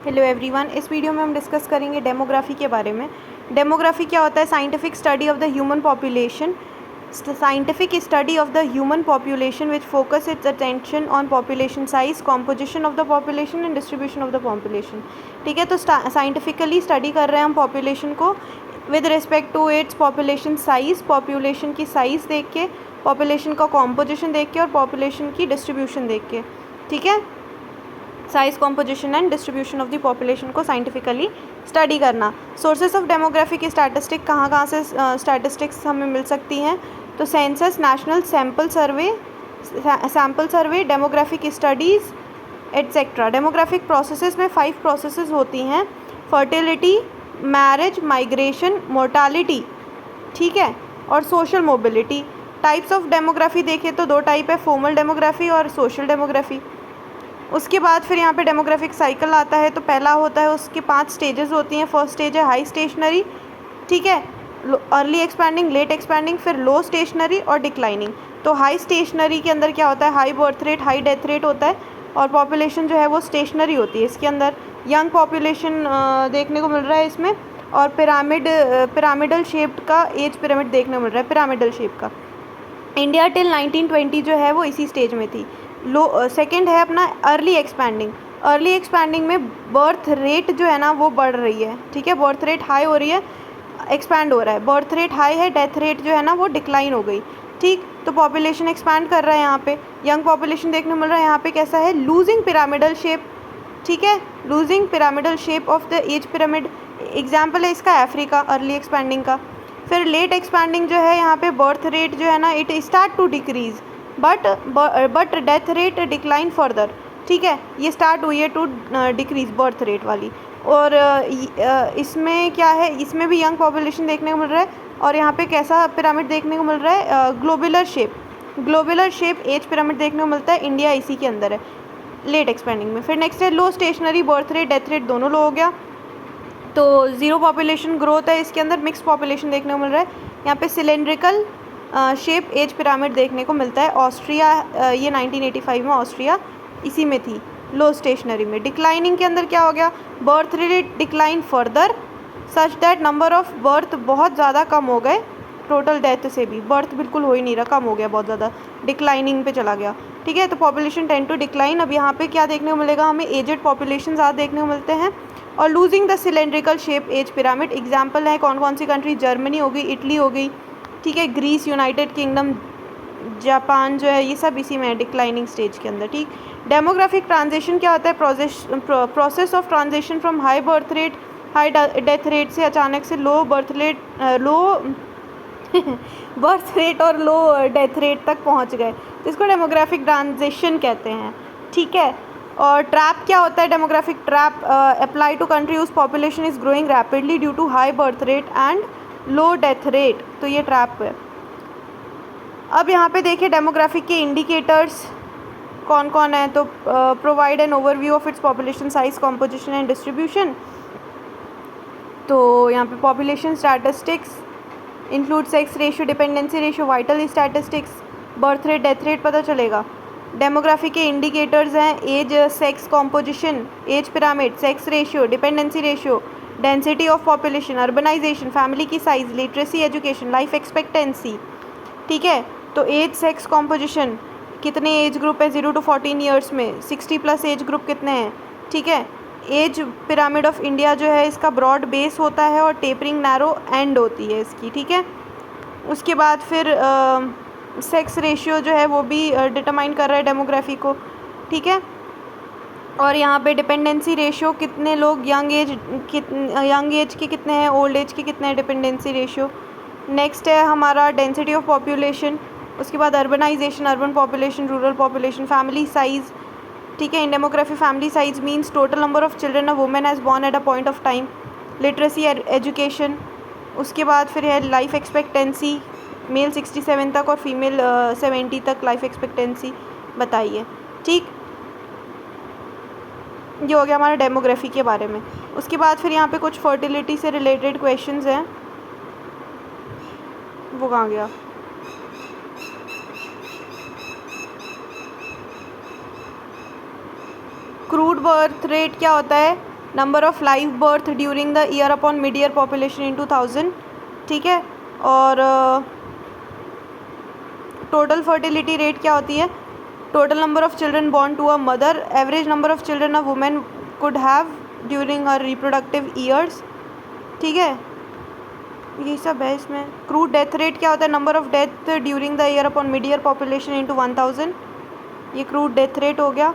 Hello everyone, इस video में हम डिस्कस करेंगे डेमोग्राफी के बारे में। डेमोग्राफी क्या होता है? Scientific study of the human population. Scientific study of the human population which focus it's attention on population size, composition of the population and distribution of the population. ठीक है, तो साइंटिफिकली स्टडी कर रहे हैं हम पॉपुलेशन को with respect to its population size, population की size देख के, पॉपुलेशन का कॉम्पोजिशन देख के और पॉपुलेशन की डिस्ट्रीब्यूशन देख के। ठीक है, size, composition and distribution of the population को साइंटिफिकली स्टडी करना। सोर्सेस ऑफ डेमोग्राफिक स्टैटिस्टिक, कहाँ से स्टैटिस्टिक्स हमें मिल सकती हैं? तो census, national sample survey, demographic studies etcetera. Demographic processes में 5 प्रोसेसेस होती हैं: फर्टिलिटी, मैरिज, माइग्रेशन, मोर्टालिटी, ठीक है, और social mobility. Types of demography देखें तो 2 टाइप है, फॉर्मल डेमोग्राफी और सोशल डेमोग्राफी। उसके बाद फिर यहाँ पे डेमोग्राफिक साइकिल आता है। तो पहला होता है, उसके 5 स्टेजेस होती हैं। फर्स्ट स्टेज है हाई स्टेशनरी, ठीक है, अर्ली एक्सपैंडिंग, लेट एक्सपैंडिंग, फिर लो स्टेशनरी और डिक्लाइनिंग। तो हाई स्टेशनरी के अंदर क्या होता है? High birth rate, high death rate होता है और पॉपुलेशन जो है वो स्टेशनरी होती है। इसके अंदर यंग पॉपुलेशन देखने को मिल रहा है इसमें, और पिरामिडल शेप्ड का एज पिरामिड देखने को मिल रहा है, पिरामिडल शेप का। इंडिया टिल 1920 जो है वो इसी स्टेज में थी। सेकंड है अपना अर्ली एक्सपैंडिंग। अर्ली एक्सपैंडिंग में बर्थ रेट जो है ना वो बढ़ रही है, ठीक है, बर्थ रेट हाई हो रही है, एक्सपैंड हो रहा है। बर्थ रेट हाई है, डेथ रेट जो है ना वो डिक्लाइन हो गई, ठीक। तो पॉपुलेशन एक्सपैंड कर रहा है यहाँ पे, यंग पॉपुलेशन देखने को मिल रहा है। यहाँ पे कैसा है? लूजिंग पिरामिडल शेप, ठीक है, losing pyramidal shape of the age pyramid. Example है इसका अफ्रीका, अर्ली एक्सपैंडिंग का। फिर लेट एक्सपैंडिंग जो है, यहाँ पे बर्थ रेट जो है ना it start to decrease but death rate decline further, ठीक है, ये स्टार्ट हुई है टू डिक्रीज बर्थ रेट वाली। और इसमें क्या है? इसमें भी यंग पॉपुलेशन देखने को मिल रहा है। और यहाँ पे कैसा पिरामिड देखने को मिल रहा है? ग्लोबुलर शेप एज पिरामिड देखने को मिलता है। इंडिया इसी के अंदर है, लेट एक्सपेंडिंग में। फिर नेक्स्ट है low stationary, birth rate death rate दोनों लो हो गया, तो ज़ीरो पॉपुलेशन ग्रोथ है इसके अंदर। मिक्स पॉपुलेशन देखने को मिल रहा है। यहाँ पे सिलेंड्रिकल शेप एज पिरामिड देखने को मिलता है। ऑस्ट्रिया, ये 1985 में ऑस्ट्रिया इसी में थी, लो स्टेशनरी में। डिक्लाइनिंग के अंदर क्या हो गया? Birth rate decline further such that number of birth बहुत ज़्यादा कम हो गए, टोटल डेथ से भी बर्थ बिल्कुल हो ही नहीं रहा, कम हो गया बहुत ज़्यादा, डिक्लाइनिंग पे चला गया, ठीक है। तो पॉपुलेशन टेंड टू डिक्लाइन। अब यहाँ पे क्या देखने को मिलेगा हमें? एजेड पॉपुलेशन ज़्यादा देखने को मिलते हैं। और losing the cylindrical shape age pyramid. Example है कौन कौन सी कंट्री? जर्मनी हो गई, इटली हो गई, ठीक है, ग्रीस, यूनाइटेड किंगडम, जापान जो है, ये सब इसी में है डिक्लाइनिंग स्टेज के अंदर, ठीक। डेमोग्राफिक ट्रांजिशन क्या होता है? Process of transition from high birth rate, high death rate से अचानक से लो बर्थ रेट और लो डेथ रेट तक पहुंच गए, तो इसको डेमोग्राफिक ट्रांजिशन कहते हैं, ठीक है। और ट्रैप क्या होता है? Demographic trap apply to country whose population is growing rapidly due to high birth rate and low death rate, तो ये ट्रैप है। अब यहाँ पे देखिए डेमोग्राफिक के इंडिकेटर्स कौन कौन है। तो provide an overview of its population size, composition and distribution. तो यहाँ पे population statistics include sex ratio, dependency ratio, vital statistics, birth rate, death rate पता चलेगा। डेमोग्राफी के इंडिकेटर्स हैं age, sex composition, age pyramid, sex ratio, dependency ratio, density of population, urbanisation, family की size, literacy, education, life expectancy, ठीक है। तो age, sex composition, कितने age group है 0 to 14 ईयर्स में, 60+ एज ग्रुप कितने हैं, ठीक है। एज पिरामिड ऑफ इंडिया जो है इसका ब्रॉड बेस होता है और टेपरिंग नैरो एंड होती है इसकी, ठीक है। उसके बाद फिर सेक्स रेशियो जो है वो भी डिटरमाइन कर रहा है डेमोग्राफी को, ठीक है। और यहाँ पे डिपेंडेंसी रेशियो, कितने लोग यंग एज के कितने हैं, ओल्ड एज के कितने हैं, डिपेंडेंसी रेशियो। नेक्स्ट है हमारा डेंसिटी ऑफ पॉपुलेशन। उसके बाद urbanisation, urban population, rural population, family size, ठीक है। In demography family size means total number of children a women has born at a point of time, literacy, education. उसके बाद फिर है लाइफ एक्सपेक्टेंसी, मेल 67 तक और फीमेल 70 तक life expectancy बताइए, ठीक। ये हो गया हमारा डेमोग्राफी के बारे में। उसके बाद फिर यहाँ पे कुछ फर्टिलिटी से रिलेटेड क्वेश्चंस हैं, वो कहाँ गया? क्रूड बर्थ रेट क्या होता है? Number of live birth during the year upon mid year population in 2000, ठीक है। और टोटल फर्टिलिटी रेट क्या होती है, total number of children born to a mother, average number of children a women could have during her reproductive years, ठीक है, यही सब है इसमें। क्रूड डेथ रेट क्या होता है, number of death during the year upon mid year population into 1000, ये क्रूड डेथ रेट हो गया।